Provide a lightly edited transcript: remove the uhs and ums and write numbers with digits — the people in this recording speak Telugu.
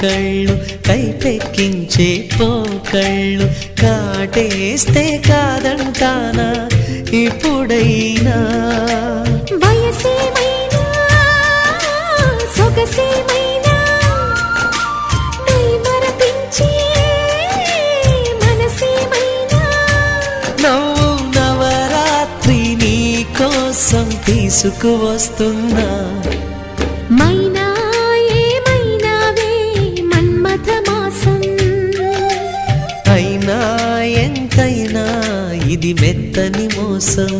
కళ్ళు కైపెక్కించే పోకళ్ళు కాటేస్తే కాదంటానా ఇప్పుడైనా వయసేమైనా సొగసేమైనా మరపించే మనసేమైనా నవ్వు నవరాత్రి నీ కోసం తీసుకువస్తున్నా మైనా ఏమైనావే మన్మథ మాసం అయినా ఎంతైనా ఇది మెత్తని మోసం